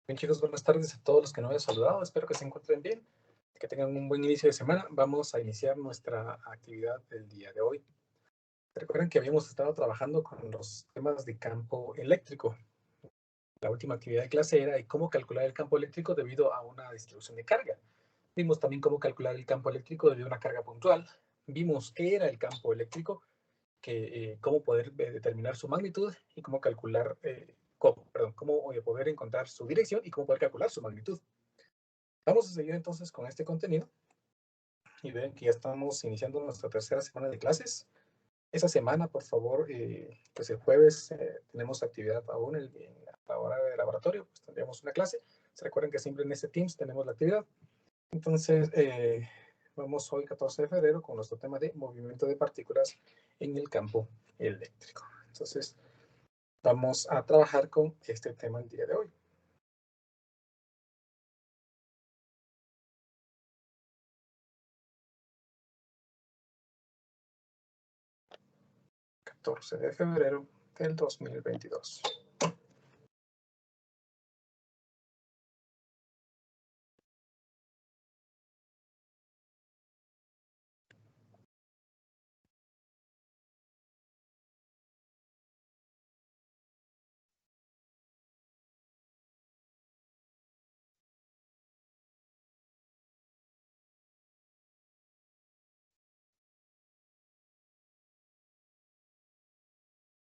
Bien, chicos, buenas tardes a todos los que no he saludado. Espero que se encuentren bien, que tengan un buen inicio de semana. Vamos a iniciar nuestra actividad del día de hoy. Recuerden que habíamos estado trabajando con los temas de campo eléctrico. La última actividad de clase era cómo calcular el campo eléctrico debido a una distribución de carga. Vimos también cómo calcular el campo eléctrico debido a una carga puntual. Vimos qué era el campo eléctrico, cómo poder determinar su magnitud y cómo calcular, cómo poder encontrar su dirección y cómo poder calcular su magnitud. Vamos a seguir entonces con este contenido y ven que ya estamos iniciando nuestra tercera semana de clases. Esa semana, por favor, pues el jueves tenemos actividad aún a la hora de laboratorio, pues tendríamos una clase. Se recuerden que siempre en este Teams tenemos la actividad. Entonces, vamos hoy 14 de febrero con nuestro tema de movimiento de partículas en el campo eléctrico. Entonces, vamos a trabajar con este tema el día de hoy. ...14 de febrero del 2022.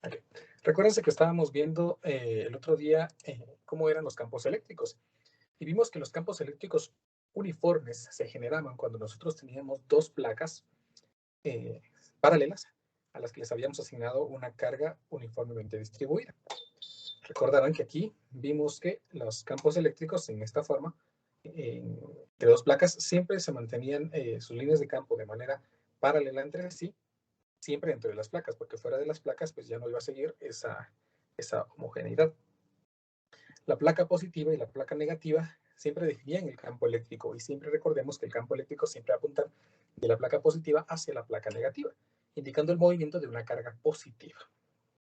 Okay. Recuérdense que estábamos viendo el otro día cómo eran los campos eléctricos y vimos que los campos eléctricos uniformes se generaban cuando nosotros teníamos dos placas paralelas a las que les habíamos asignado una carga uniformemente distribuida. Recordarán que aquí vimos que los campos eléctricos en esta forma de dos placas siempre se mantenían sus líneas de campo de manera paralela entre sí, siempre dentro de las placas, porque fuera de las placas pues ya no iba a seguir esa homogeneidad. La placa positiva y la placa negativa siempre definían el campo eléctrico y siempre recordemos que el campo eléctrico siempre apunta de la placa positiva hacia la placa negativa, indicando el movimiento de una carga positiva.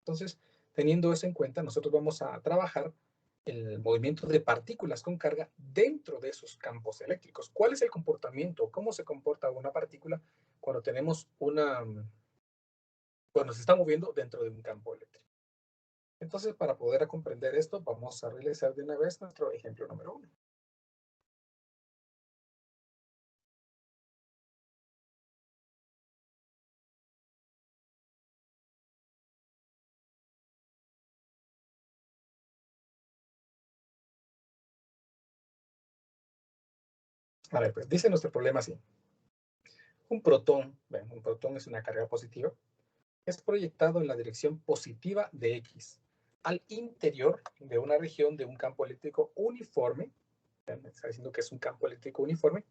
Entonces, teniendo eso en cuenta, nosotros vamos a trabajar el movimiento de partículas con carga dentro de esos campos eléctricos. ¿Cuál es el comportamiento? ¿Cómo se comporta una partícula cuando tenemos cuando se está moviendo dentro de un campo eléctrico? Entonces, para poder comprender esto, vamos a realizar de una vez nuestro ejemplo número 1. A ver, pues dice nuestro problema así. Un protón es una carga positiva, es proyectado en la dirección positiva de X al interior de una región de un campo eléctrico uniforme. Me está diciendo que es un campo eléctrico uniforme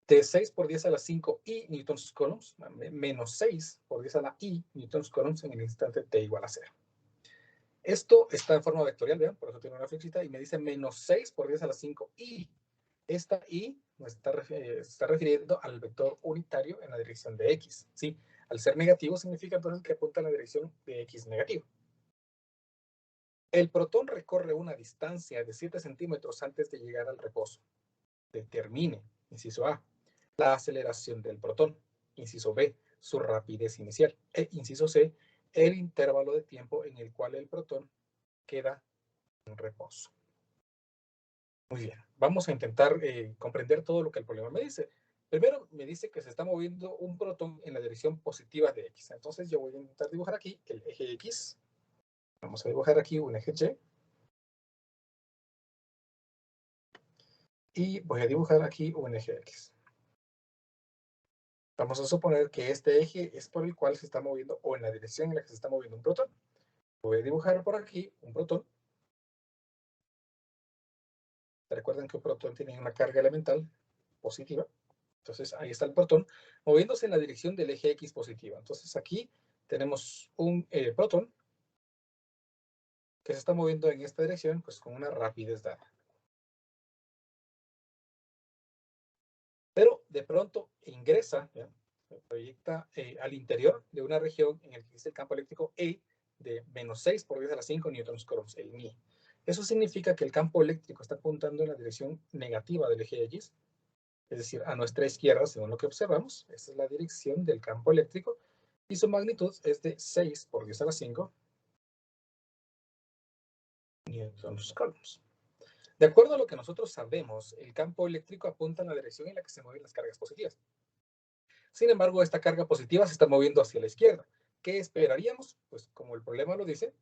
de 6 por 10 a la 5 i newtons coulombs, menos 6 por 10 a la i newtons coulombs en el instante t igual a 0. Esto está en forma vectorial, vean, por eso tiene una flechita y me dice menos 6 por 10 a la 5 i. Esta i está refiriendo al vector unitario en la dirección de x, ¿sí? Al ser negativo significa entonces que apunta en la dirección de x negativo. El protón recorre una distancia de 7 centímetros antes de llegar al reposo. Determine, inciso A, la aceleración del protón. Inciso B, su rapidez inicial. E inciso C, el intervalo de tiempo en el cual el protón queda en reposo. Muy bien, vamos a intentar comprender todo lo que el problema me dice. Primero me dice que se está moviendo un protón en la dirección positiva de X. Entonces yo voy a intentar dibujar aquí el eje X. Vamos a dibujar aquí un eje Y. Y voy a dibujar aquí un eje X. Vamos a suponer que este eje es por el cual se está moviendo, o en la dirección en la que se está moviendo un protón. Voy a dibujar por aquí un protón. Recuerden que un protón tiene una carga elemental positiva. Entonces ahí está el protón moviéndose en la dirección del eje X positiva. Entonces aquí tenemos un protón que se está moviendo en esta dirección, pues con una rapidez dada. Pero de pronto ingresa, ¿ya? Se proyecta al interior de una región en la que existe el campo eléctrico E de menos 6 por 10 a la 5 newtons coulombs, el Mi. Eso significa que el campo eléctrico está apuntando en la dirección negativa del eje X, es decir, a nuestra izquierda, según lo que observamos. Esta es la dirección del campo eléctrico y su magnitud es de 6 por 10 a la 5 newtons coulombs. De acuerdo a lo que nosotros sabemos, el campo eléctrico apunta en la dirección en la que se mueven las cargas positivas. Sin embargo, esta carga positiva se está moviendo hacia la izquierda. ¿Qué esperaríamos? Pues como el problema lo dice,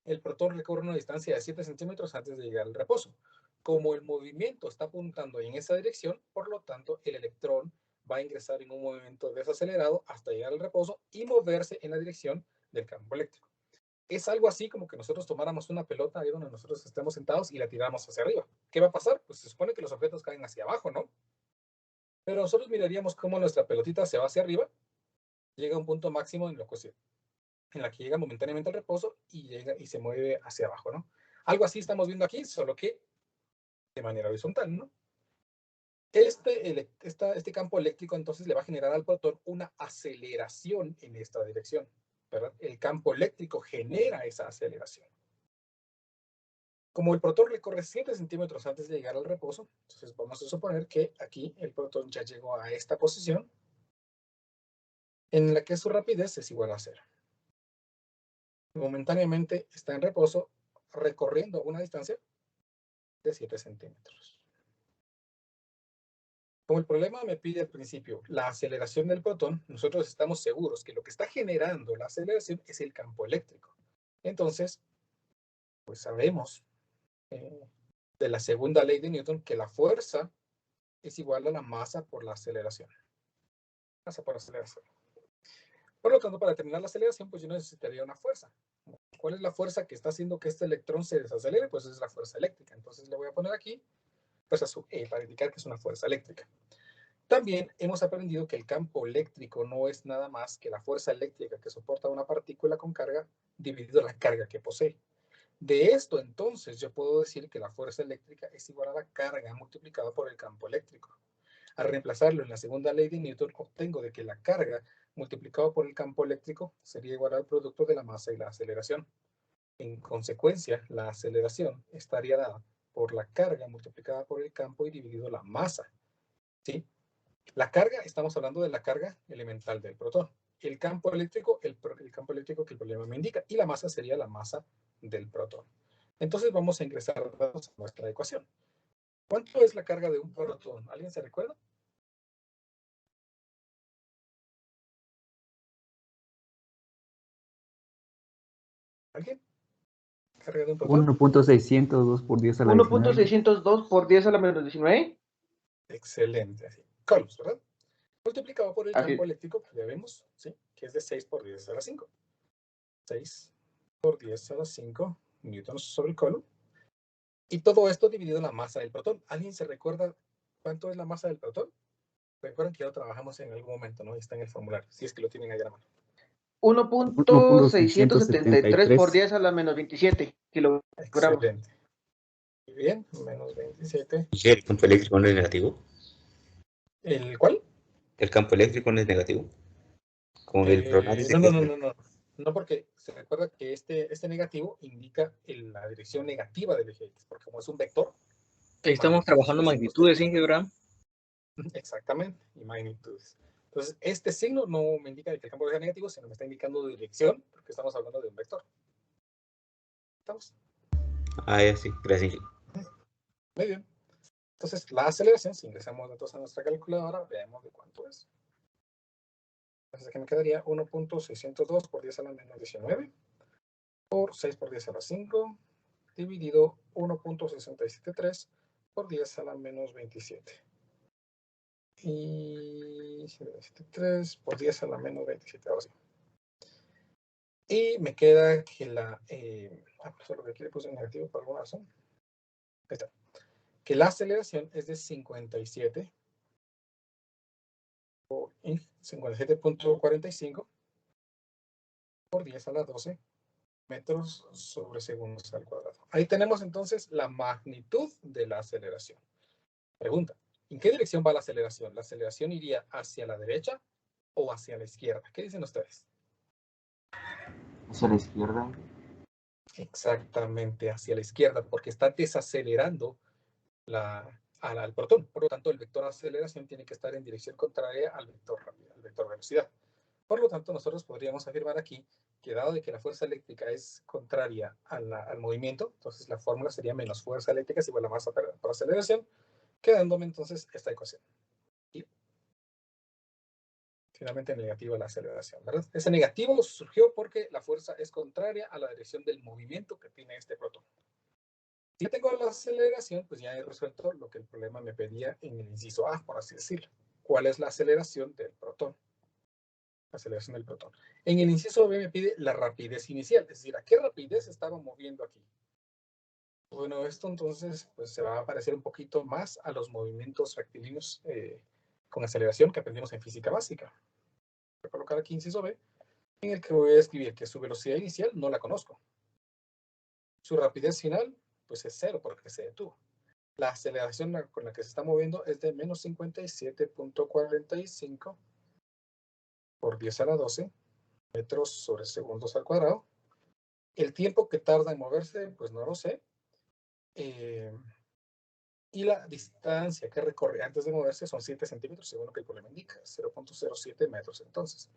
el protón recorre una distancia de 7 centímetros antes de llegar al reposo. Como el movimiento está apuntando en esa dirección, por lo tanto, el electrón va a ingresar en un movimiento desacelerado hasta llegar al reposo y moverse en la dirección del campo eléctrico. Es algo así como que nosotros tomáramos una pelota ahí donde nosotros estemos sentados y la tiramos hacia arriba. ¿Qué va a pasar? Pues se supone que los objetos caen hacia abajo, ¿no? Pero nosotros miraríamos cómo nuestra pelotita se va hacia arriba, llega a un punto máximo en la que llega momentáneamente al reposo y llega y se mueve hacia abajo, ¿no? Algo así estamos viendo aquí, solo que de manera horizontal, ¿no? Este campo eléctrico entonces le va a generar al protón una aceleración en esta dirección, ¿verdad? El campo eléctrico genera esa aceleración. Como el protón recorre 7 centímetros antes de llegar al reposo, entonces vamos a suponer que aquí el protón ya llegó a esta posición en la que su rapidez es igual a 0. Momentáneamente está en reposo recorriendo una distancia de 7 centímetros. Como el problema me pide al principio la aceleración del protón, nosotros estamos seguros que lo que está generando la aceleración es el campo eléctrico. Entonces, pues sabemos de la segunda ley de Newton que la fuerza es igual a la masa por la aceleración. Masa por aceleración. Por lo tanto, para determinar la aceleración, pues yo necesitaría una fuerza. ¿Cuál es la fuerza que está haciendo que este electrón se desacelere? Pues es la fuerza eléctrica. Entonces le voy a poner aquí fuerza sub E para indicar que es una fuerza eléctrica. También hemos aprendido que el campo eléctrico no es nada más que la fuerza eléctrica que soporta una partícula con carga dividido la carga que posee. De esto, entonces, yo puedo decir que la fuerza eléctrica es igual a la carga multiplicada por el campo eléctrico. Al reemplazarlo en la segunda ley de Newton, obtengo de que la carga multiplicado por el campo eléctrico sería igual al producto de la masa y la aceleración. En consecuencia, la aceleración estaría dada por la carga multiplicada por el campo y dividido la masa. ¿Sí? La carga, estamos hablando de la carga elemental del protón. El campo eléctrico, el campo eléctrico que el problema me indica. Y la masa sería la masa del protón. Entonces vamos a ingresar datos a nuestra ecuación. ¿Cuánto es la carga de un protón? ¿Alguien se recuerda? ¿Alguien? ¿Carga de un protón? 1.602 por 10 a la 19. 1.602 por 10 a la menos 19. Excelente. Así. Coulombs, ¿verdad? Multiplicado por el Así. campo eléctrico que ya vemos, ¿sí? Que es de 6 por 10 a la 5. 6 por 10 a la 5 newtons sobre el coulomb. Y todo esto dividido en la masa del protón. ¿Alguien se recuerda cuánto es la masa del protón? Recuerden que ya lo trabajamos en algún momento, ¿no? Está en el formulario, si es que lo tienen ahí a la mano. 1.673 por 10 a la menos 27 kilogramos. Excelente. Muy bien, menos 27. ¿Y el campo eléctrico no es negativo? ¿El cuál? ¿El campo eléctrico no es negativo? Como el programa dice que No. No, porque se recuerda que este negativo indica la dirección negativa del eje X, porque como es un vector. Ahí estamos trabajando magnitudes, Ingebram. Exactamente, y magnitudes. Entonces, este signo no me indica que el campo sea negativo, sino me está indicando dirección, porque estamos hablando de un vector. ¿Estamos? Ah, ya sí, gracias. Muy bien. Entonces, la aceleración, si ingresamos datos a nuestra calculadora, veamos de cuánto es. Entonces, aquí me quedaría 1.602 por 10 a la menos 19 por 6 por 10 a la 5 dividido 1.673 por 10 a la menos 27. Y 3 por 10 a la menos 27, ahora sí. Y me queda que solo que aquí le puse negativo por alguna razón. Ahí está. Que la aceleración es de 57.45 por 10 a la 12 metros sobre segundos al cuadrado. Ahí tenemos entonces la magnitud de la aceleración. Pregunta, ¿en qué dirección va la aceleración? ¿La aceleración iría hacia la derecha o hacia la izquierda? ¿Qué dicen ustedes? Hacia la izquierda. Exactamente, hacia la izquierda, porque está desacelerando al protón. Por lo tanto, el vector de aceleración tiene que estar en dirección contraria al vector velocidad. Por lo tanto, nosotros podríamos afirmar aquí que dado de que la fuerza eléctrica es contraria al movimiento, entonces la fórmula sería menos fuerza eléctrica es igual a masa por aceleración, quedándome entonces esta ecuación. Y finalmente negativa la aceleración, ¿verdad? Ese negativo surgió porque la fuerza es contraria a la dirección del movimiento que tiene este protón. Si ya tengo la aceleración, pues ya he resuelto lo que el problema me pedía en el inciso A, por así decirlo. ¿Cuál es la aceleración del protón? La aceleración del protón. En el inciso B me pide la rapidez inicial, es decir, ¿a qué rapidez estaba moviendo aquí? Bueno, esto entonces pues, se va a parecer un poquito más a los movimientos rectilíneos con aceleración que aprendimos en física básica. Voy a colocar aquí inciso B, en el que voy a escribir que su velocidad inicial no la conozco. Su rapidez final, pues es 0 porque se detuvo. La aceleración con la que se está moviendo es de menos 57.45 por 10 a la 12 metros sobre segundos al cuadrado. El tiempo que tarda en moverse, pues no lo sé. Y la distancia que recorre antes de moverse son 7 centímetros, según lo que el problema indica, 0.07 metros. Entonces,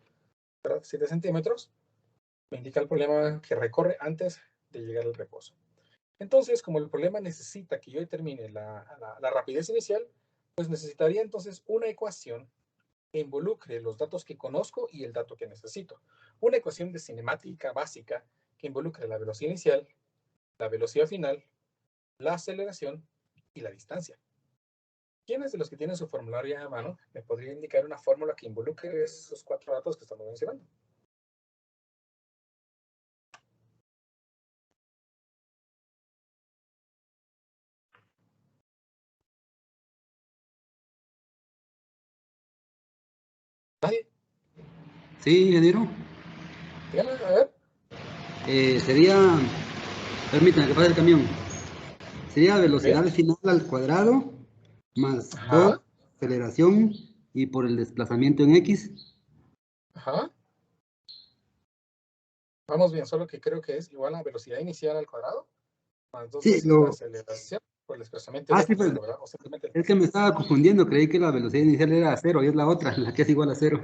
¿verdad? 7 centímetros me indica el problema que recorre antes de llegar al reposo. Entonces, como el problema necesita que yo determine la rapidez inicial, pues necesitaría entonces una ecuación que involucre los datos que conozco y el dato que necesito. Una ecuación de cinemática básica que involucre la velocidad inicial, la velocidad final, la aceleración y la distancia. ¿Quiénes de los que tienen su formulario a mano me podría indicar una fórmula que involucre esos 4 datos que estamos mencionando? ¿Nadie? Sí, ingeniero. Dígame, a ver. Sería, permítame que pase el camión. Sería velocidad final al cuadrado más 2 aceleración y por el desplazamiento en X. Ajá. Vamos bien, solo que creo que es igual a velocidad inicial al cuadrado más 2 veces la aceleración por el desplazamiento de X, pues, ¿verdad? O simplemente... es que me estaba confundiendo, creí que la velocidad inicial era 0 y es la otra, la que es igual a 0.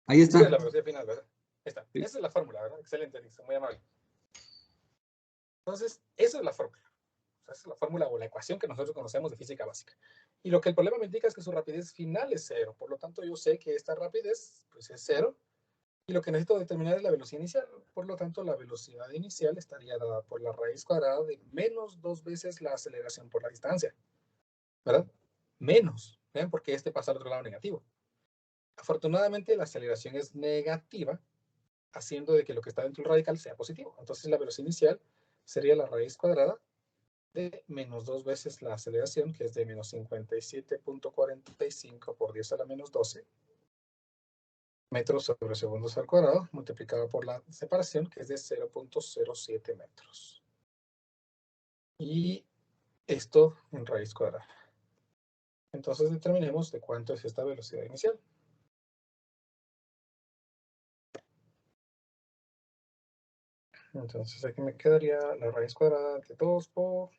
Ahí está. Sí, es la velocidad final, ¿verdad? Ahí está. Sí. Esa es la fórmula, ¿verdad? Excelente, Nixon, muy amable. Entonces, esa es la fórmula. O sea, esa es la fórmula o la ecuación que nosotros conocemos de física básica. Y lo que el problema me indica es que su rapidez final es 0. Por lo tanto, yo sé que esta rapidez pues, es 0. Y lo que necesito determinar es la velocidad inicial. Por lo tanto, la velocidad inicial estaría dada por la raíz cuadrada de menos 2 veces la aceleración por la distancia. ¿Verdad? Menos. ¿Ven? Porque este pasa al otro lado negativo. Afortunadamente, la aceleración es negativa, haciendo de que lo que está dentro del radical sea positivo. Entonces, la velocidad inicial sería la raíz cuadrada de menos 2 veces la aceleración, que es de menos 57.45 por 10 a la menos 12 metros sobre segundos al cuadrado, multiplicado por la separación, que es de 0.07 metros. Y esto en raíz cuadrada. Entonces determinemos de cuánto es esta velocidad inicial. Entonces aquí me quedaría la raíz cuadrada de 2 por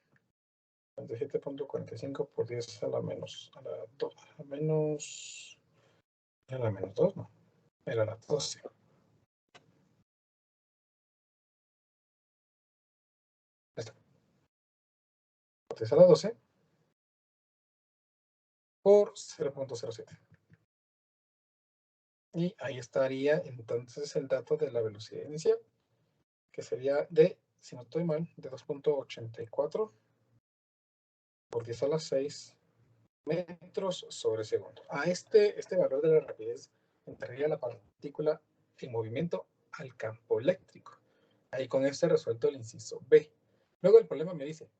57.45 por 10 a la menos, a la 2, a la menos 2, no, era la 12. 10 a la 12 por 0.07. Y ahí estaría entonces el dato de la velocidad inicial, que sería de, si no estoy mal, de 2.84 por 10 a la 6 metros sobre segundo. A este valor de la rapidez entraría la partícula en movimiento al campo eléctrico. Ahí con este resuelto el inciso B. Luego el problema me dice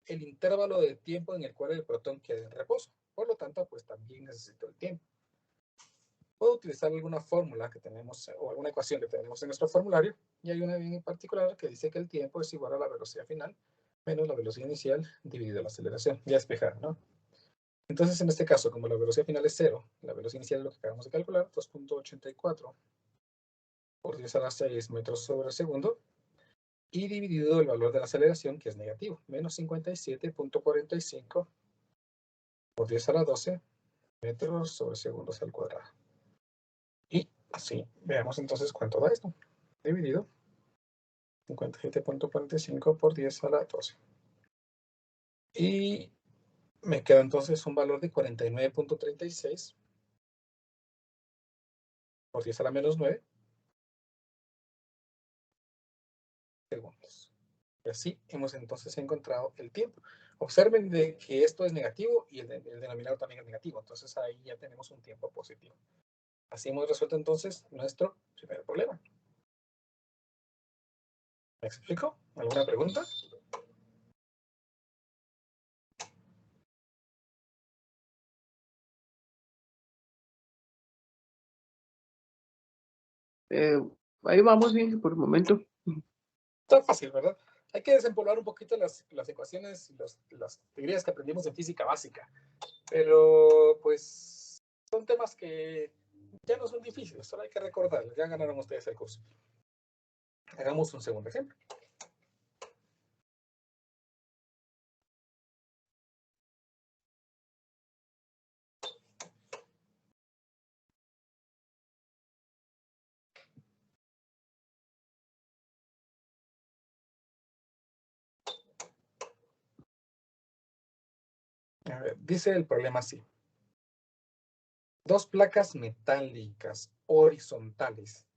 el intervalo de tiempo en el cual el protón queda en reposo. Por lo tanto, pues también necesito el tiempo. Puedo utilizar alguna fórmula que tenemos o alguna ecuación que tenemos en nuestro formulario y hay una en particular que dice que el tiempo es igual a la velocidad final menos la velocidad inicial dividido la aceleración. Ya despejada, ¿no? Entonces, en este caso, como la velocidad final es 0, la velocidad inicial es lo que acabamos de calcular, 2.84 por 10 a la 6 metros sobre segundo, y dividido el valor de la aceleración, que es negativo, menos 57.45 por 10 a la 12 metros sobre segundos al cuadrado. Y así, veamos entonces cuánto da esto. Dividido 57.45 por 10 a la 12. Y me queda entonces un valor de 49.36 por 10 a la menos 9 segundos. Y así hemos entonces encontrado el tiempo. Observen de que esto es negativo y el denominador también es negativo. Entonces ahí ya tenemos un tiempo positivo. Así hemos resuelto entonces nuestro primer problema. ¿Me explico? ¿Alguna pregunta? Ahí vamos bien por el momento. Está fácil, ¿verdad? Hay que desempolvar un poquito las ecuaciones y las teorías que aprendimos en física básica. Pero, pues, son temas que ya no son difíciles, solo hay que recordarlos. Ya ganaron ustedes el curso. Hagamos un segundo ejemplo. A ver, dice el problema así. Dos placas metálicas horizontales,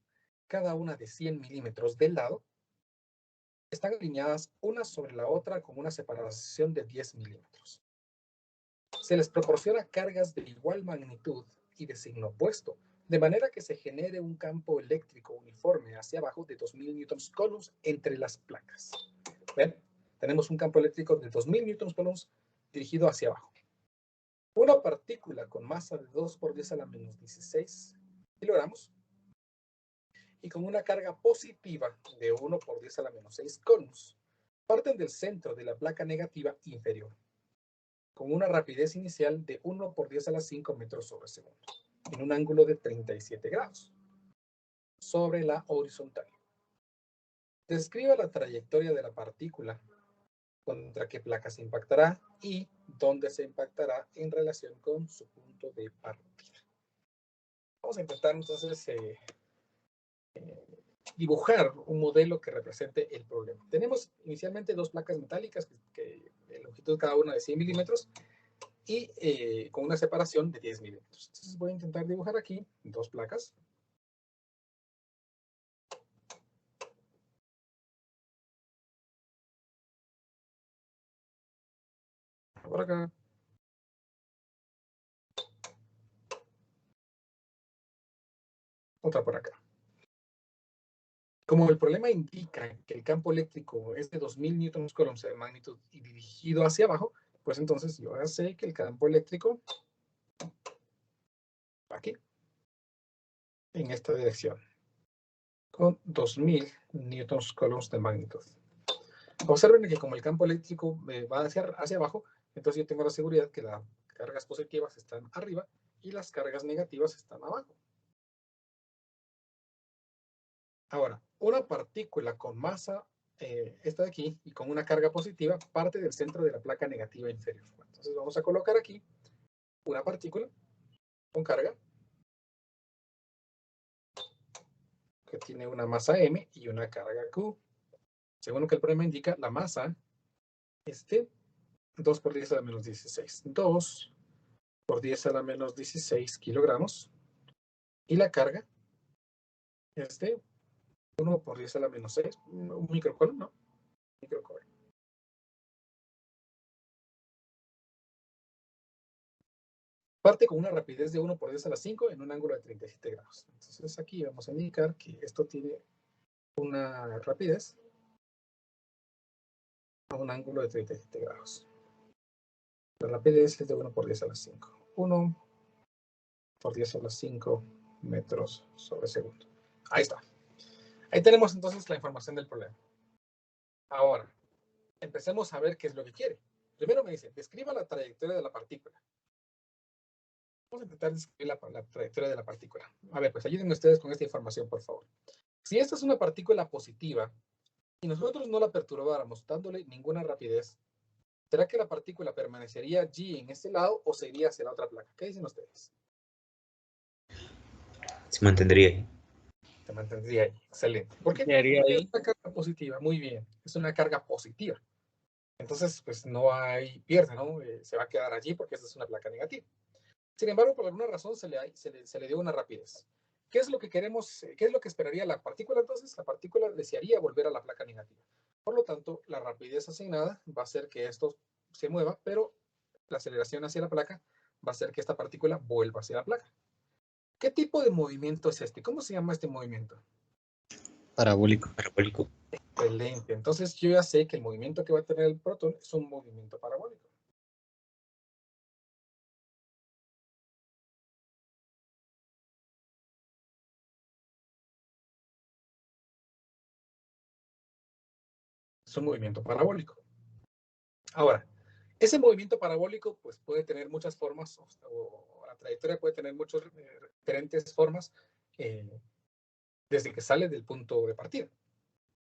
cada una de 100 milímetros de lado, están alineadas una sobre la otra con una separación de 10 milímetros. Se les proporciona cargas de igual magnitud y de signo opuesto, de manera que se genere un campo eléctrico uniforme hacia abajo de 2000 newtons coulombs entre las placas. ¿Ven? Tenemos un campo eléctrico de 2000 newtons coulombs dirigido hacia abajo. Una partícula con masa de 2 por 10 a la menos 16 kilogramos y con una carga positiva de 1 por 10 a la menos 6 coulombs parten del centro de la placa negativa inferior, con una rapidez inicial de 1 por 10 a la 5 metros sobre segundo, en un ángulo de 37 grados, sobre la horizontal. Describa la trayectoria de la partícula, contra qué placa se impactará y dónde se impactará en relación con su punto de partida. Vamos a intentar entonces dibujar un modelo que represente el problema. Tenemos inicialmente dos placas metálicas que de longitud cada una de 100 milímetros y con una separación de 10 milímetros. Entonces voy a intentar dibujar aquí dos placas. Por acá. Otra por acá. Como el problema indica que el campo eléctrico es de 2000 newtons coulombs de magnitud y dirigido hacia abajo, pues entonces yo ya sé que el campo eléctrico va aquí, en esta dirección, con 2000 newtons coulombs de magnitud. Observen que como el campo eléctrico va hacia abajo, entonces yo tengo la seguridad que las cargas positivas están arriba y las cargas negativas están abajo. Ahora, una partícula con masa, esta de aquí, y con una carga positiva, parte del centro de la placa negativa inferior. Entonces vamos a colocar aquí una partícula con carga que tiene una masa M y una carga Q. Según lo que el problema indica, la masa es de 2 por 10 a la menos 16. 2 por 10 a la menos 16 kilogramos. Y la carga es de 1 por 10 a la menos 6. Un microcoulomb, ¿no? Microcoulomb. Parte con una rapidez de 1 por 10 a la 5 en un ángulo de 37 grados. Entonces aquí vamos a indicar que esto tiene una rapidez a un ángulo de 37 grados. La rapidez es de 1 por 10 a la 5. 1 por 10 a la 5 metros sobre segundo. Ahí está. Ahí tenemos entonces la información del problema. Ahora, empecemos a ver qué es lo que quiere. Primero me dice, describa la trayectoria de la partícula. Vamos a intentar describir la trayectoria de la partícula. A ver, pues ayúdenme ustedes con esta información, por favor. Si esta es una partícula positiva, y nosotros no la perturbáramos dándole ninguna rapidez, ¿será que la partícula permanecería allí en este lado o se iría hacia la otra placa? ¿Qué dicen ustedes? Se mantendría ahí. Se mantendría ahí. Excelente. ¿Por qué? Quedaría Porque es ahí. una carga positiva. Muy bien. Es una carga positiva. Entonces, pues no hay pierde, ¿no? Se va a quedar allí porque esta es una placa negativa. Sin embargo, por alguna razón se le dio una rapidez. ¿Qué es lo que queremos? ¿Qué es lo que esperaría la partícula entonces? La partícula desearía volver a la placa negativa. Por lo tanto, la rapidez asignada va a hacer que esto se mueva, pero la aceleración hacia la placa va a hacer que esta partícula vuelva hacia la placa. ¿Qué tipo de movimiento es este? ¿Cómo se llama este movimiento? Parabólico. Parabólico. Excelente. Entonces yo ya sé que el movimiento que va a tener el protón es un movimiento parabólico. Es un movimiento parabólico. Ahora, ese movimiento parabólico pues, puede tener muchas formas, o la trayectoria puede tener muchas diferentes formas desde que sale del punto de partida.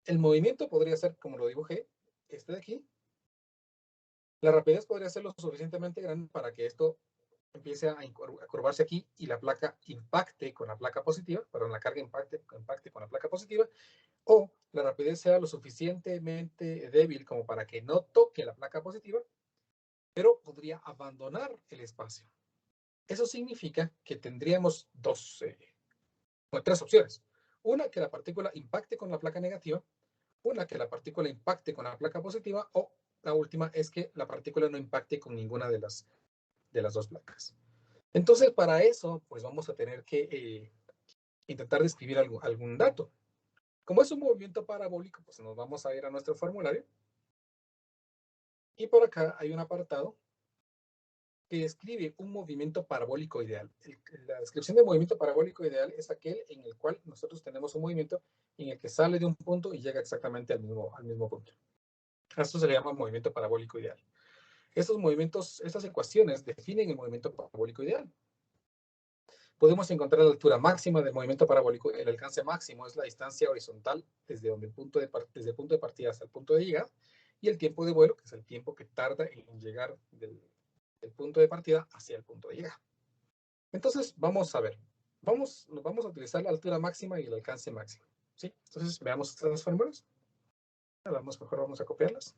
El movimiento podría ser, como lo dibujé, este de aquí. La rapidez podría ser lo suficientemente grande para que esto empiece a curvarse aquí y la placa impacte con la placa positiva, perdón, la carga impacte con la placa positiva, o la rapidez sea lo suficientemente débil como para que no toque la placa positiva, pero podría abandonar el espacio. Eso significa que tendríamos tres opciones. Una, que la partícula impacte con la placa negativa, una, que la partícula impacte con la placa positiva, o la última es que la partícula no impacte con ninguna de las dos placas. Entonces, para eso, pues vamos a tener que intentar describir algún dato. Como es un movimiento parabólico, pues nos vamos a ir a nuestro formulario. Y por acá hay un apartado que describe un movimiento parabólico ideal. La descripción de movimiento parabólico ideal es aquel en el cual nosotros tenemos un movimiento en el que sale de un punto y llega exactamente al mismo punto. Esto se le llama movimiento parabólico ideal. Estos movimientos, estas ecuaciones definen el movimiento parabólico ideal. Podemos encontrar la altura máxima del movimiento parabólico. El alcance máximo es la distancia horizontal desde el punto de partida hasta el punto de llegada, y el tiempo de vuelo, que es el tiempo que tarda en llegar del punto de partida hacia el punto de llegada. Entonces, vamos a ver. Vamos a utilizar la altura máxima y el alcance máximo. ¿Sí? Entonces, veamos estas fórmulas. Vamos a copiarlas.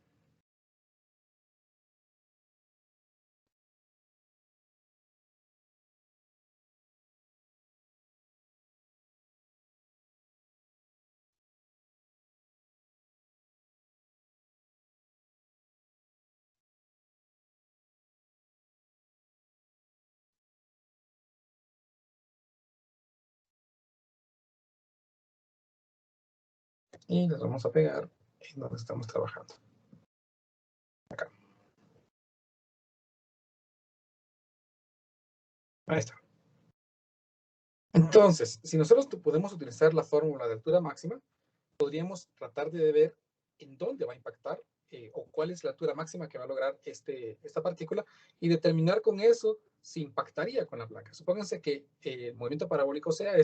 Y las vamos a pegar en donde estamos trabajando. Acá. Ahí está. Entonces, si nosotros podemos utilizar la fórmula de altura máxima, podríamos tratar de ver en dónde va a impactar o cuál es la altura máxima que va a lograr esta partícula y determinar con eso si impactaría con la placa. Supónganse que el movimiento parabólico sea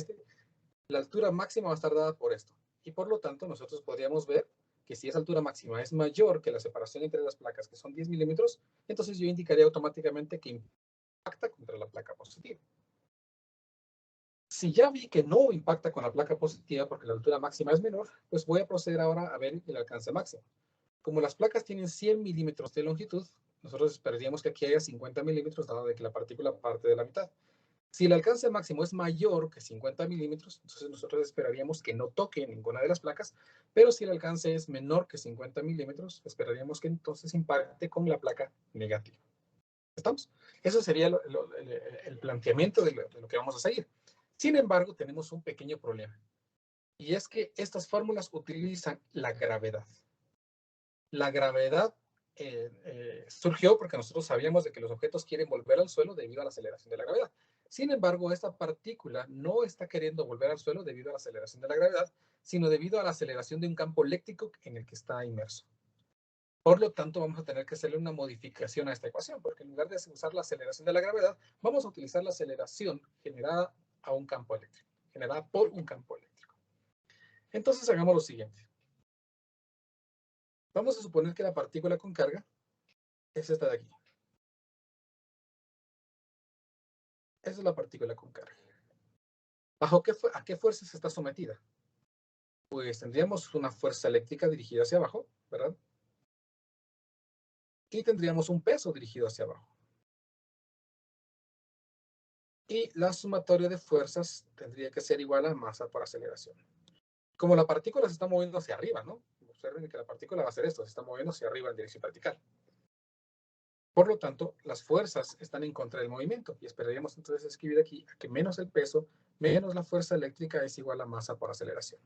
la altura máxima va a estar dada por esto. Y por lo tanto, nosotros podríamos ver que si esa altura máxima es mayor que la separación entre las placas, que son 10 milímetros, entonces yo indicaría automáticamente que impacta contra la placa positiva. Si ya vi que no impacta con la placa positiva porque la altura máxima es menor, pues voy a proceder ahora a ver el alcance máximo. Como las placas tienen 100 milímetros de longitud, nosotros esperaríamos que aquí haya 50 milímetros, dado de que la partícula parte de la mitad. Si el alcance máximo es mayor que 50 milímetros, entonces nosotros esperaríamos que no toque ninguna de las placas, pero si el alcance es menor que 50 milímetros, esperaríamos que entonces impacte con la placa negativa. ¿Estamos? Eso sería el planteamiento de lo que vamos a seguir. Sin embargo, tenemos un pequeño problema, y es que estas fórmulas utilizan la gravedad. La gravedad surgió porque nosotros sabíamos de que los objetos quieren volver al suelo debido a la aceleración de la gravedad. Sin embargo, esta partícula no está queriendo volver al suelo debido a la aceleración de la gravedad, sino debido a la aceleración de un campo eléctrico en el que está inmerso. Por lo tanto, vamos a tener que hacerle una modificación a esta ecuación, porque en lugar de usar la aceleración de la gravedad, vamos a utilizar la aceleración generada a un campo eléctrico, generada por un campo eléctrico. Entonces, hagamos lo siguiente. Vamos a suponer que la partícula con carga es esta de aquí. Esa es la partícula con carga. ¿A qué fuerzas está sometida? Pues tendríamos una fuerza eléctrica dirigida hacia abajo, ¿verdad? Y tendríamos un peso dirigido hacia abajo. Y la sumatoria de fuerzas tendría que ser igual a masa por aceleración. Como la partícula se está moviendo hacia arriba, ¿no? Observen que la partícula va a hacer esto, se está moviendo hacia arriba en dirección vertical. Por lo tanto, las fuerzas están en contra del movimiento. Y esperaríamos entonces escribir aquí que menos el peso, menos la fuerza eléctrica es igual a masa por aceleración.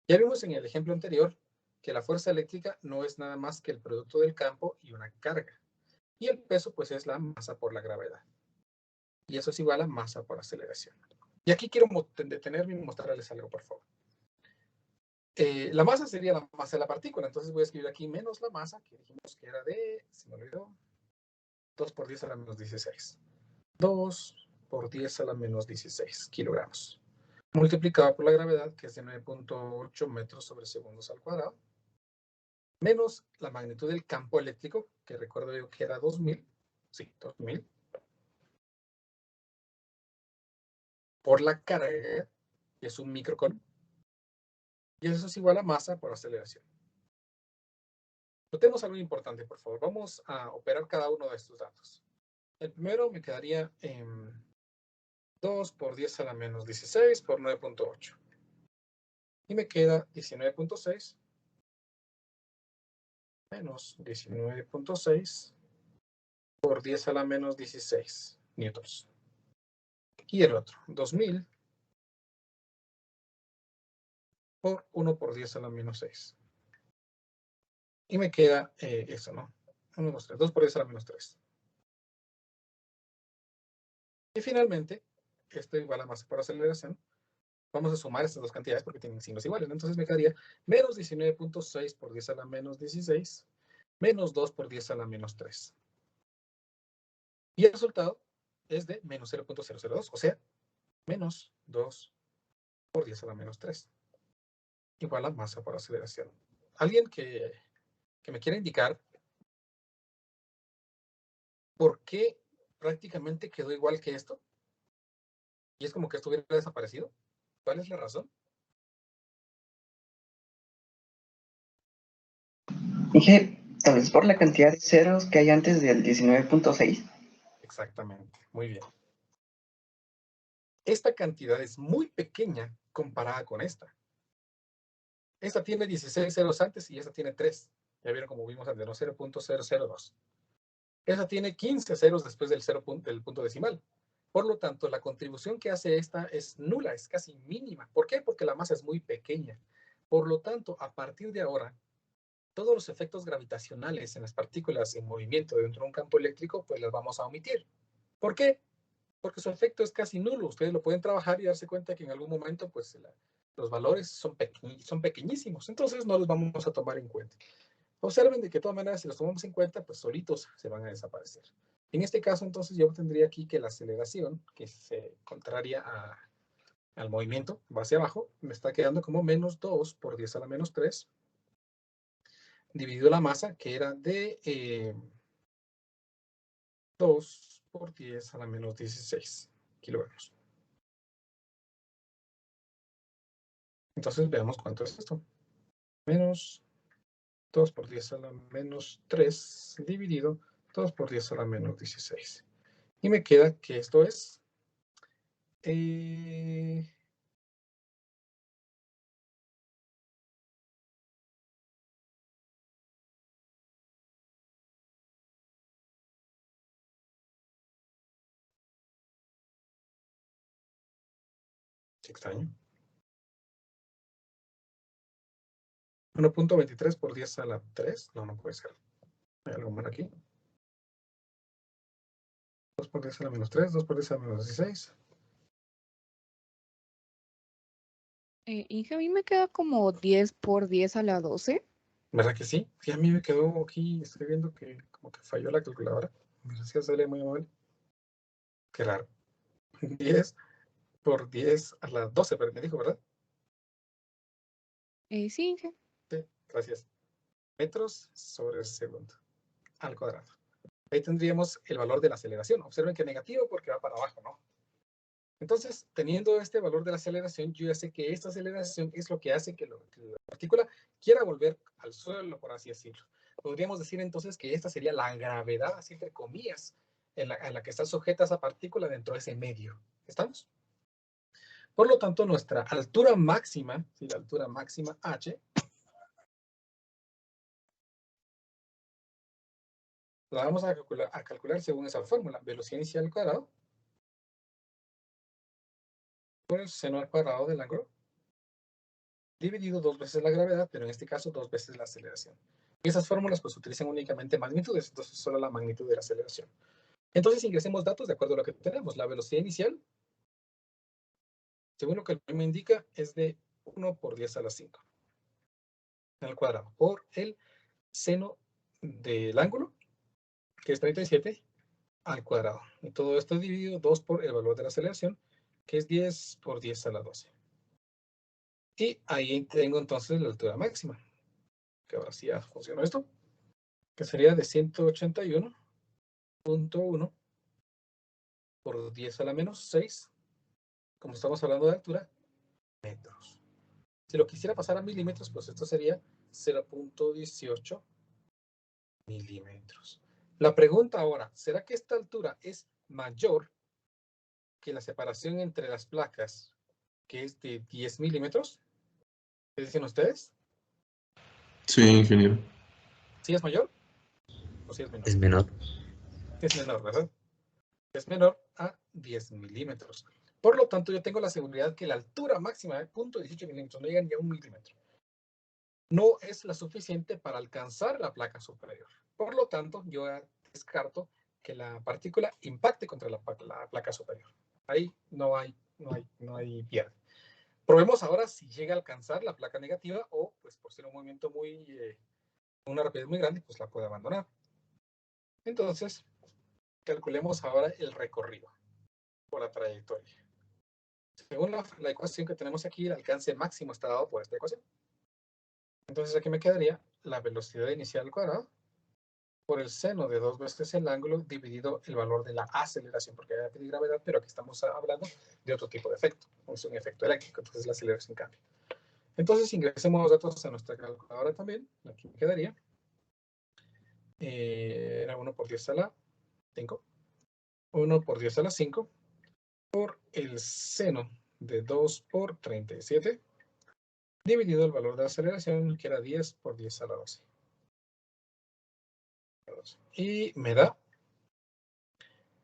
Ya vimos en el ejemplo anterior que la fuerza eléctrica no es nada más que el producto del campo y una carga. Y el peso, pues, es la masa por la gravedad. Y eso es igual a masa por aceleración. Y aquí quiero detenerme y mostrarles algo, por favor. La masa sería la masa de la partícula. Entonces voy a escribir aquí menos la masa, que dijimos que era de, se me olvidó, 2 por 10 a la menos 16. 2 por 10 a la menos 16 kilogramos. Multiplicado por la gravedad, que es de 9.8 metros sobre segundos al cuadrado. Menos la magnitud del campo eléctrico, que recuerdo yo que era 2000. Sí, 2000. Por la carga, que es un microcoulomb. Y eso es igual a masa por aceleración. Notemos algo importante, por favor. Vamos a operar cada uno de estos datos. El primero me quedaría en 2 por 10 a la menos 16 por 9.8. Y me queda 19.6 menos 19.6 por 10 a la menos 16 newtons. Y el otro, 2000 por 1 por 10 a la menos 6. Y me queda eso, ¿no? 1, 2, 3. 2 por 10 a la menos 3. Y finalmente, esto igual a masa por aceleración. Vamos a sumar estas dos cantidades porque tienen signos iguales, ¿no? Entonces me quedaría menos 19.6 por 10 a la menos 16 menos 2 por 10 a la menos 3. Y el resultado es de menos 0.002, o sea, menos 2 por 10 a la menos 3. Igual a masa por aceleración. ¿Alguien que me quiera indicar por qué prácticamente quedó igual que esto? Y es como que esto hubiera desaparecido. ¿Cuál es la razón? Dije, tal vez por la cantidad de ceros que hay antes del 19.6. Exactamente, muy bien. Esta cantidad es muy pequeña comparada con esta. Esta tiene 16 ceros antes y esta tiene 3. Ya vieron como vimos antes, ¿no? 0.002. Esa tiene 15 ceros después del punto decimal. Por lo tanto, la contribución que hace esta es nula, es casi mínima. ¿Por qué? Porque la masa es muy pequeña. Por lo tanto, a partir de ahora, todos los efectos gravitacionales en las partículas en movimiento dentro de un campo eléctrico, pues las vamos a omitir. ¿Por qué? Porque su efecto es casi nulo. Ustedes lo pueden trabajar y darse cuenta que en algún momento, pues, los valores son pequeñísimos. Entonces, no los vamos a tomar en cuenta. Observen de que de todas maneras, si los tomamos en cuenta, pues solitos se van a desaparecer. En este caso, entonces, yo tendría aquí que la aceleración, que se contraria al movimiento, va hacia abajo, me está quedando como menos 2 por 10 a la menos 3, dividido la masa, que era de 2 por 10 a la menos 16 kilogramos. Entonces, veamos cuánto es esto. Menos 2 por 10 a la menos 3 dividido 2 por 10 a la menos 16. Y me queda que esto es qué extraño. 1.23 por 10 a la 3. No, no puede ser. Hay algo mal aquí. 2 por 10 a la menos 3, 2 por 10 a la menos 16. Inge, a mí me queda como 10 por 10 a la 12. ¿Verdad que sí? Sí, a mí me quedó aquí, estoy viendo que como que falló la calculadora. Gracias, Celia, muy amable. Qué raro. 10 por 10 a la 12, pero me dijo, ¿verdad? Sí, Inge. Sí, gracias. metros sobre segundo al cuadrado. Ahí tendríamos el valor de la aceleración. Observen que negativo porque va para abajo, ¿no? Entonces, teniendo este valor de la aceleración, yo ya sé que esta aceleración es lo que hace que la partícula quiera volver al suelo, por así decirlo. Podríamos decir entonces que esta sería la gravedad, así entre comillas, en la que está sujeta esa partícula dentro de ese medio. ¿Estamos? Por lo tanto, nuestra altura máxima, ¿sí? La altura máxima h, la vamos a calcular según esa fórmula. Velocidad inicial al cuadrado por el seno al cuadrado del ángulo, dividido 2 veces la gravedad, pero en este caso 2 veces la aceleración. Y esas fórmulas pues utilizan únicamente magnitudes, entonces solo la magnitud de la aceleración. Entonces ingresemos datos de acuerdo a lo que tenemos. La velocidad inicial, según lo que me indica, es de 1 por 10 a la 5 al cuadrado, por el seno del ángulo, que es 37, al cuadrado. Y todo esto dividido 2 por el valor de la aceleración, que es 10 por 10 a la 12. Y ahí tengo entonces la altura máxima, que ahora sí ya funciona esto, que sería de 181.1 por 10 a la menos 6, como estamos hablando de altura, metros. Si lo quisiera pasar a milímetros, pues esto sería 0.18 milímetros. La pregunta ahora, ¿será que esta altura es mayor que la separación entre las placas, que es de 10 milímetros? ¿Qué dicen ustedes? Sí, ingeniero. ¿Sí es mayor o sí es menor? Es menor. Es menor, ¿verdad? Es menor a 10 milímetros. Por lo tanto, yo tengo la seguridad que la altura máxima de 0.18 milímetros, no llega ni a 1 milímetro, no es la suficiente para alcanzar la placa superior. Por lo tanto, yo descarto que la partícula impacte contra la placa superior. Ahí no hay pierde. Probemos ahora si llega a alcanzar la placa negativa o, pues, por ser un movimiento una rapidez muy grande, pues la puede abandonar. Entonces, calculemos ahora el recorrido por la trayectoria. Según la ecuación que tenemos aquí, el alcance máximo está dado por esta ecuación. Entonces aquí me quedaría la velocidad inicial al cuadrado por el seno de 2 veces el ángulo dividido el valor de la aceleración, porque hay de gravedad, pero aquí estamos hablando de otro tipo de efecto. Es un efecto eléctrico, entonces la aceleración cambia. Entonces ingresemos los datos a nuestra calculadora también. Aquí me quedaría. Era 1 por 10 a la 5. 1 por 10 a la 5 por el seno de 2 por 37 dividido el valor de la aceleración, que era 10 por 10 a la 12. Y me da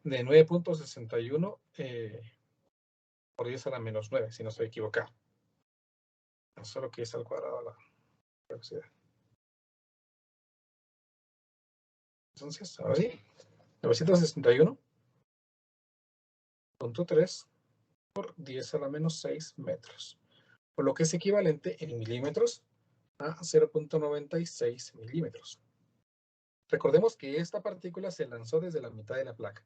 de 9.61 por 10 a la menos 9, si no estoy equivocado. No solo que es al cuadrado la velocidad. Entonces, ahora sí, 961.3 por 10 a la menos 6 metros. Por lo que es equivalente en milímetros a 0.96 milímetros. Recordemos que esta partícula se lanzó desde la mitad de la placa.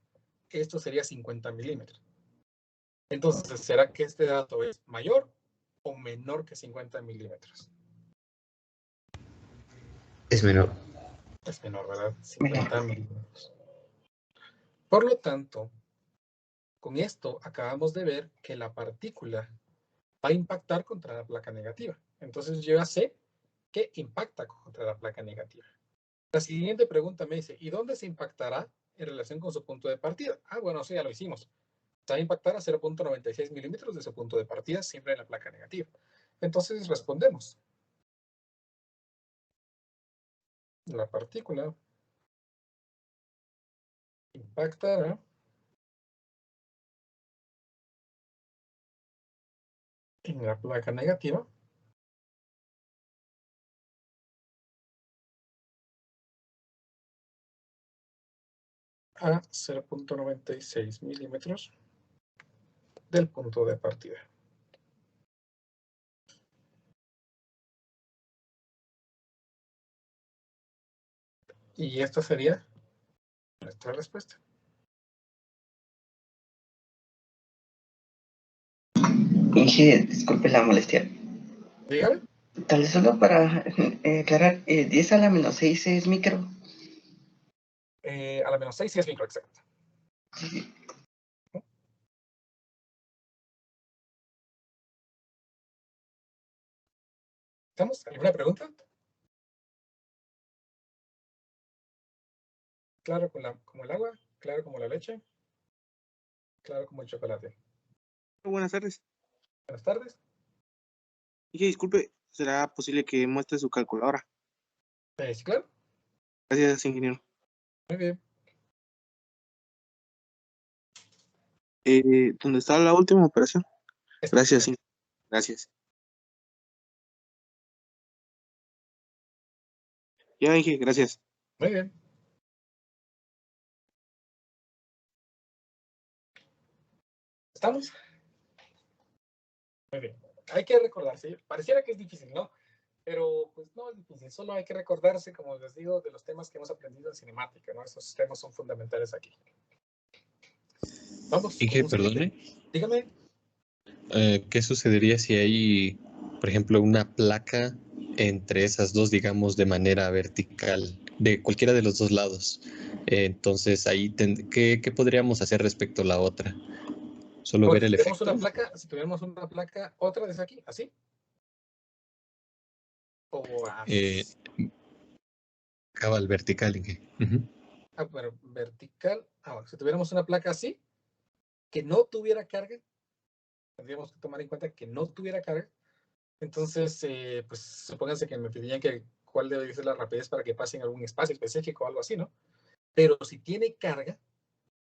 Esto sería 50 milímetros. Entonces, ¿será que este dato es mayor o menor que 50 milímetros? Es menor. Es menor, ¿verdad? 50 milímetros. Por lo tanto, con esto acabamos de ver que la partícula va a impactar contra la placa negativa. Entonces yo ya sé que impacta contra la placa negativa. La siguiente pregunta me dice, ¿y dónde se impactará en relación con su punto de partida? Bueno, eso ya lo hicimos. Se va a impactar a 0.96 milímetros de su punto de partida, siempre en la placa negativa. Entonces respondemos. La partícula impactará en la placa negativa a 0.96 milímetros del punto de partida. Y esta sería nuestra respuesta. Inge, disculpe la molestia. Dígame. Tal vez solo para aclarar, 10 a la menos 6 es micro. A la menos 6 sí es micro, exacto. Sí. ¿Estamos? ¿Alguna pregunta? Claro como el agua, claro como la leche, claro como el chocolate. Buenas tardes. Buenas tardes. Dije, disculpe, ¿será posible que muestre su calculadora? Sí, claro. Gracias, ingeniero. Muy bien. ¿Dónde está la última operación? Gracias, Sí. gracias. Ya dije, gracias. Muy bien. ¿Estamos? Muy bien. Hay que recordarse, pareciera que es difícil, ¿no? Pero pues no es difícil, solo hay que recordarse, como les digo, de los temas que hemos aprendido en cinemática, ¿no? Esos temas son fundamentales aquí. Vamos. ¿Y qué, perdone? Dígame. ¿Qué sucedería si hay, por ejemplo, una placa entre esas dos, digamos, de manera vertical, de cualquiera de los dos lados? Entonces, ahí, ¿qué podríamos hacer respecto a la otra? ¿Solo ver el efecto? Si tuviéramos una placa, otra desde aquí, así. O así. Cabal, vertical, ¿en qué? Bueno, vertical. Ahora, si tuviéramos una placa así, que no tuviera carga, tendríamos que tomar en cuenta que no tuviera carga. Entonces, pues supónganse que me pedirían que cuál debe ser la rapidez para que pase en algún espacio específico o algo así, ¿no? Pero si tiene carga,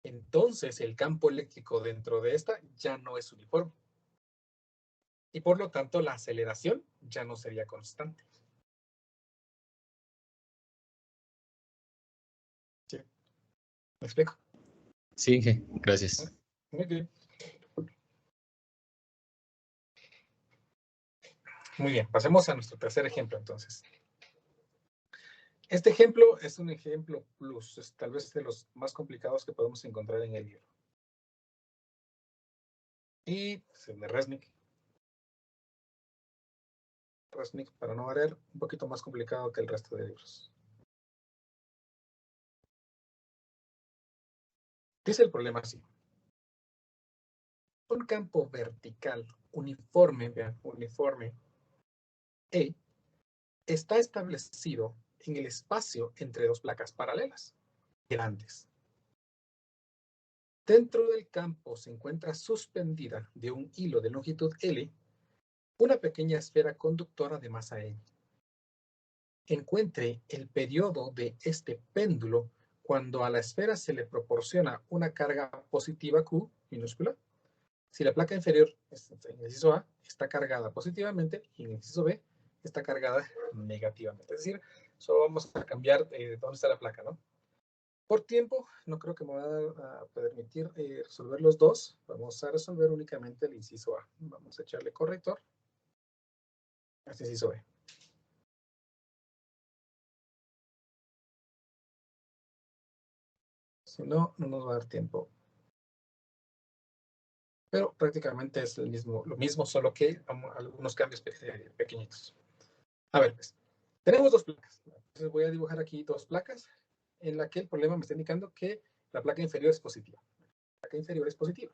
entonces el campo eléctrico dentro de esta ya no es uniforme. Y por lo tanto, la aceleración ya no sería constante. ¿Sí? ¿Me explico? Sí, gracias. Muy bien. Muy bien, pasemos a nuestro tercer ejemplo entonces. Este ejemplo es un ejemplo plus, es tal vez de los más complicados que podemos encontrar en el libro. Y es el de Resnick. Resnick, para no variar, un poquito más complicado que el resto de libros. Dice el problema así. Un campo vertical uniforme, vean, uniforme, E, está establecido en el espacio entre dos placas paralelas, grandes. Dentro del campo se encuentra suspendida de un hilo de longitud L una pequeña esfera conductora de masa N. Encuentre el periodo de este péndulo cuando a la esfera se le proporciona una carga positiva Q minúscula. Si la placa inferior, en el inciso A, está cargada positivamente y en el inciso B está cargada negativamente. Es decir, solo vamos a cambiar dónde está la placa, ¿no? Por tiempo, no creo que me va a permitir resolver los dos. Vamos a resolver únicamente el inciso A. Vamos a echarle corrector a este inciso B. Si no, no nos va a dar tiempo. Pero prácticamente es lo mismo, solo que algunos cambios pequeñitos. A ver, pues, tenemos dos placas. Entonces voy a dibujar aquí dos placas en la que el problema me está indicando que la placa inferior es positiva. La placa inferior es positiva.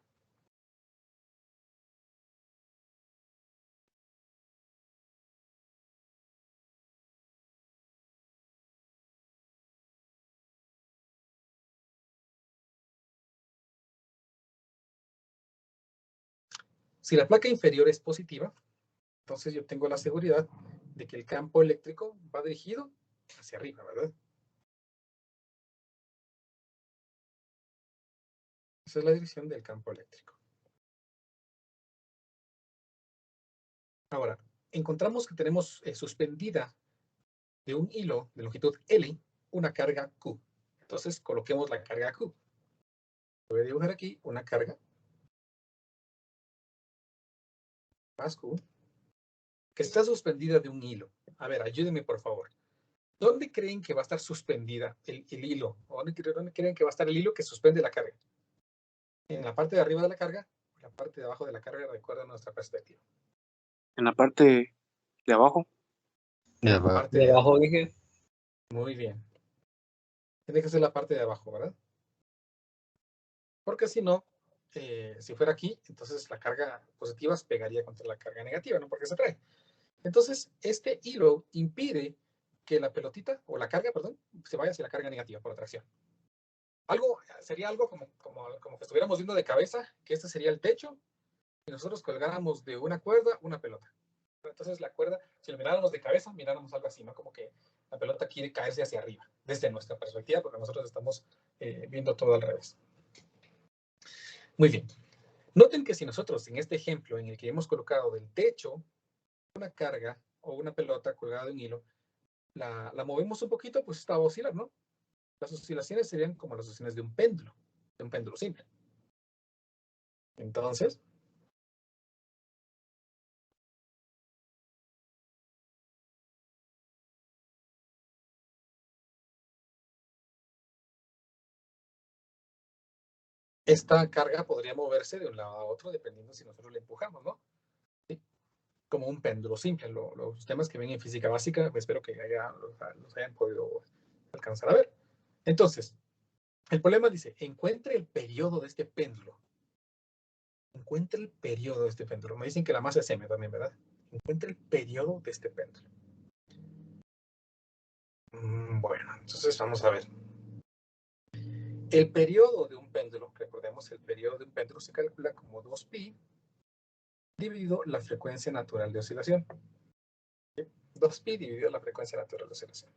Si la placa inferior es positiva, entonces yo tengo la seguridad de que el campo eléctrico va dirigido hacia arriba, ¿verdad? Esa es la dirección del campo eléctrico. Ahora, encontramos que tenemos suspendida de un hilo de longitud L una carga Q. Entonces, coloquemos la carga Q. Voy a dibujar aquí una carga más Q que está suspendida de un hilo. A ver, ayúdenme por favor. ¿Dónde creen que va a estar suspendida el hilo? ¿Dónde creen que va a estar el hilo que suspende la carga? ¿En la parte de arriba de la carga o en la parte de abajo de la carga? Recuerda nuestra perspectiva. En la parte de abajo. Ya La va. parte De de abajo abajo. dije. Muy bien. Tiene que ser la parte de abajo, ¿verdad? Porque si no, si fuera aquí, entonces la carga positiva se pegaría contra la carga negativa, ¿no? Porque se atrae. Entonces, este hilo impide que la pelotita, o la carga, perdón, se vaya hacia la carga negativa por atracción. Sería algo como que estuviéramos viendo de cabeza, que este sería el techo, y nosotros colgáramos de una cuerda una pelota. Entonces la cuerda, si lo miráramos de cabeza, miráramos algo así, ¿no? Como que la pelota quiere caerse hacia arriba, desde nuestra perspectiva, porque nosotros estamos viendo todo al revés. Muy bien. Noten que si nosotros, en este ejemplo en el que hemos colocado del techo una carga o una pelota colgada de un hilo, la movemos un poquito, pues esta va a oscilar, ¿no? Las oscilaciones serían como las oscilaciones de un péndulo simple. Entonces, esta carga podría moverse de un lado a otro dependiendo si nosotros le empujamos, ¿no? ¿Sí? Como un péndulo simple. Los temas que ven en física básica, pues espero que los hayan podido alcanzar a ver. Entonces, el problema dice, encuentre el periodo de este péndulo. Encuentre el periodo de este péndulo. Me dicen que la masa es m también, ¿verdad? Encuentre el periodo de este péndulo. Bueno, entonces vamos a ver. El periodo de un péndulo, recordemos, el periodo de un péndulo se calcula como 2pi dividido la frecuencia natural de oscilación. 2pi dividido la frecuencia natural de oscilación.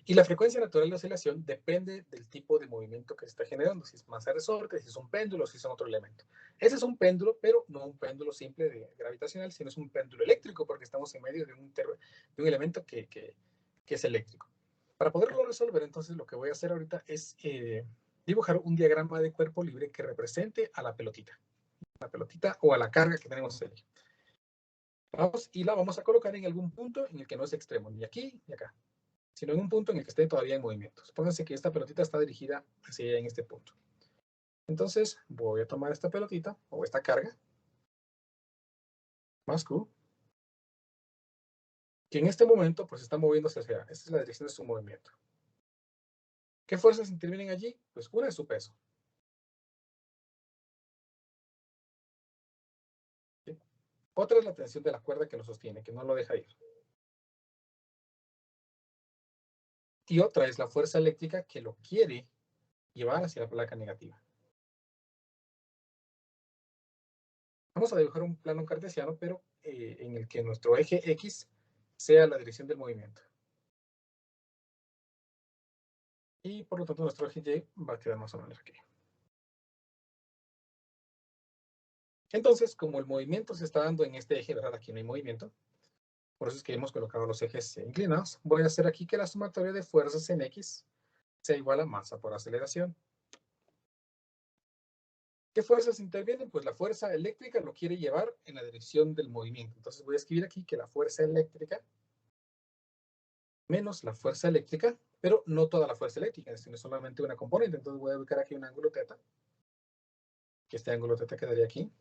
Y la frecuencia natural de oscilación depende del tipo de movimiento que se está generando, si es masa resorte, si es un péndulo, si es otro elemento. Ese es un péndulo, pero no un péndulo simple de gravitacional, sino es un péndulo eléctrico, porque estamos en medio de un elemento que es eléctrico. Para poderlo resolver, entonces, lo que voy a hacer ahorita es dibujar un diagrama de cuerpo libre que represente a la pelotita o a la carga que tenemos ahí. Y la vamos a colocar en algún punto en el que no es extremo, ni aquí ni acá, sino en un punto en el que esté todavía en movimiento. Supónganse que esta pelotita está dirigida hacia en este punto. Entonces, voy a tomar esta pelotita, o esta carga, más Q, que en este momento, pues está moviéndose hacia, esta es la dirección de su movimiento. ¿Qué fuerzas intervienen allí? Pues una es su peso. ¿Sí? Otra es la tensión de la cuerda que lo sostiene, que no lo deja ir. Y otra es la fuerza eléctrica que lo quiere llevar hacia la placa negativa. Vamos a dibujar un plano cartesiano, pero en el que nuestro eje X sea la dirección del movimiento. Y por lo tanto nuestro eje Y va a quedar más o menos aquí. Entonces, como el movimiento se está dando en este eje, ¿verdad? Aquí no hay movimiento. Por eso es que hemos colocado los ejes inclinados. Voy a hacer aquí que la sumatoria de fuerzas en X sea igual a masa por aceleración. ¿Qué fuerzas intervienen? Pues la fuerza eléctrica lo quiere llevar en la dirección del movimiento. Entonces voy a escribir aquí que la fuerza eléctrica menos la fuerza eléctrica, pero no toda la fuerza eléctrica, sino solamente una componente. Entonces voy a ubicar aquí un ángulo θ, que este ángulo θ quedaría aquí.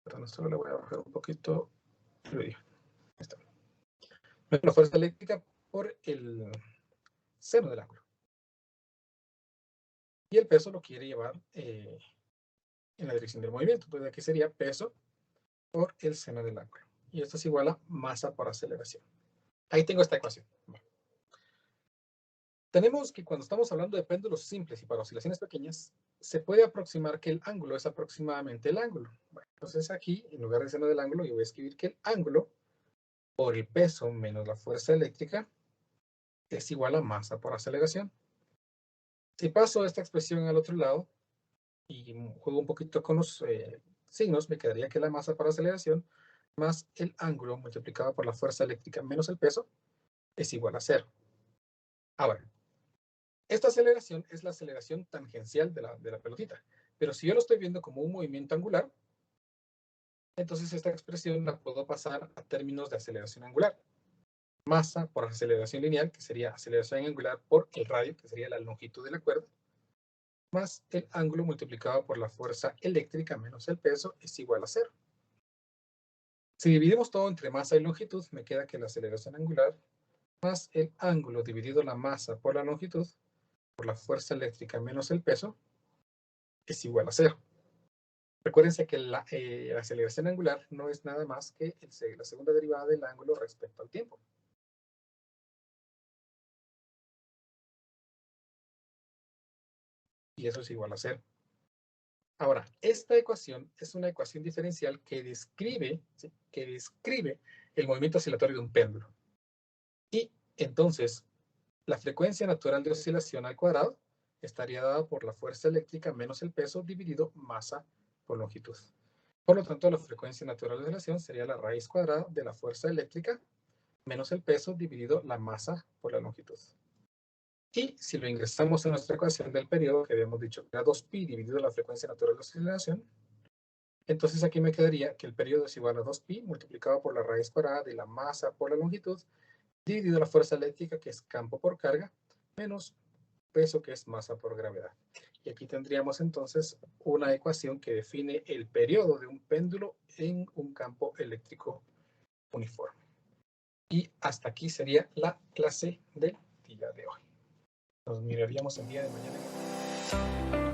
Perdón, esto lo voy a bajar un poquito. Está. La fuerza eléctrica por el seno del ángulo. Y el peso lo quiere llevar en la dirección del movimiento. Entonces aquí sería peso por el seno del ángulo. Y esto es igual a masa por aceleración. Ahí tengo esta ecuación. Bueno. Tenemos que cuando estamos hablando de péndulos simples y para oscilaciones pequeñas, se puede aproximar que el ángulo es aproximadamente el ángulo. Bueno, entonces aquí, en lugar del seno del ángulo, yo voy a escribir que el ángulo por el peso menos la fuerza eléctrica es igual a masa por aceleración. Si paso esta expresión al otro lado y juego un poquito con los signos, me quedaría que la masa por aceleración más el ángulo multiplicado por la fuerza eléctrica menos el peso es igual a 0. Ahora, esta aceleración es la aceleración tangencial de la pelotita. Pero si yo lo estoy viendo como un movimiento angular, entonces esta expresión la puedo pasar a términos de aceleración angular. Masa por aceleración lineal, que sería aceleración angular por el radio, que sería la longitud de la cuerda, más el ángulo multiplicado por la fuerza eléctrica menos el peso es igual a 0. Si dividimos todo entre masa y longitud, me queda que la aceleración angular más el ángulo dividido la masa por la longitud por la fuerza eléctrica menos el peso es igual a 0. Recuérdense que la aceleración angular no es nada más que la segunda derivada del ángulo respecto al tiempo. Y eso es igual a 0. Ahora, esta ecuación es una ecuación diferencial que describe, ¿sí?, el movimiento oscilatorio de un péndulo. Y entonces, la frecuencia natural de oscilación al cuadrado estaría dada por la fuerza eléctrica menos el peso dividido masa por longitud. Por lo tanto, la frecuencia natural de oscilación sería la raíz cuadrada de la fuerza eléctrica menos el peso dividido la masa por la longitud. Y si lo ingresamos en nuestra ecuación del periodo, que habíamos dicho que era 2pi dividido la frecuencia natural de oscilación, entonces aquí me quedaría que el periodo es igual a 2pi multiplicado por la raíz cuadrada de la masa por la longitud, dividido la fuerza eléctrica, que es campo por carga, menos peso, que es masa por gravedad. Y aquí tendríamos entonces una ecuación que define el periodo de un péndulo en un campo eléctrico uniforme. Y hasta aquí sería la clase del día de hoy. Nos miraríamos el día de mañana.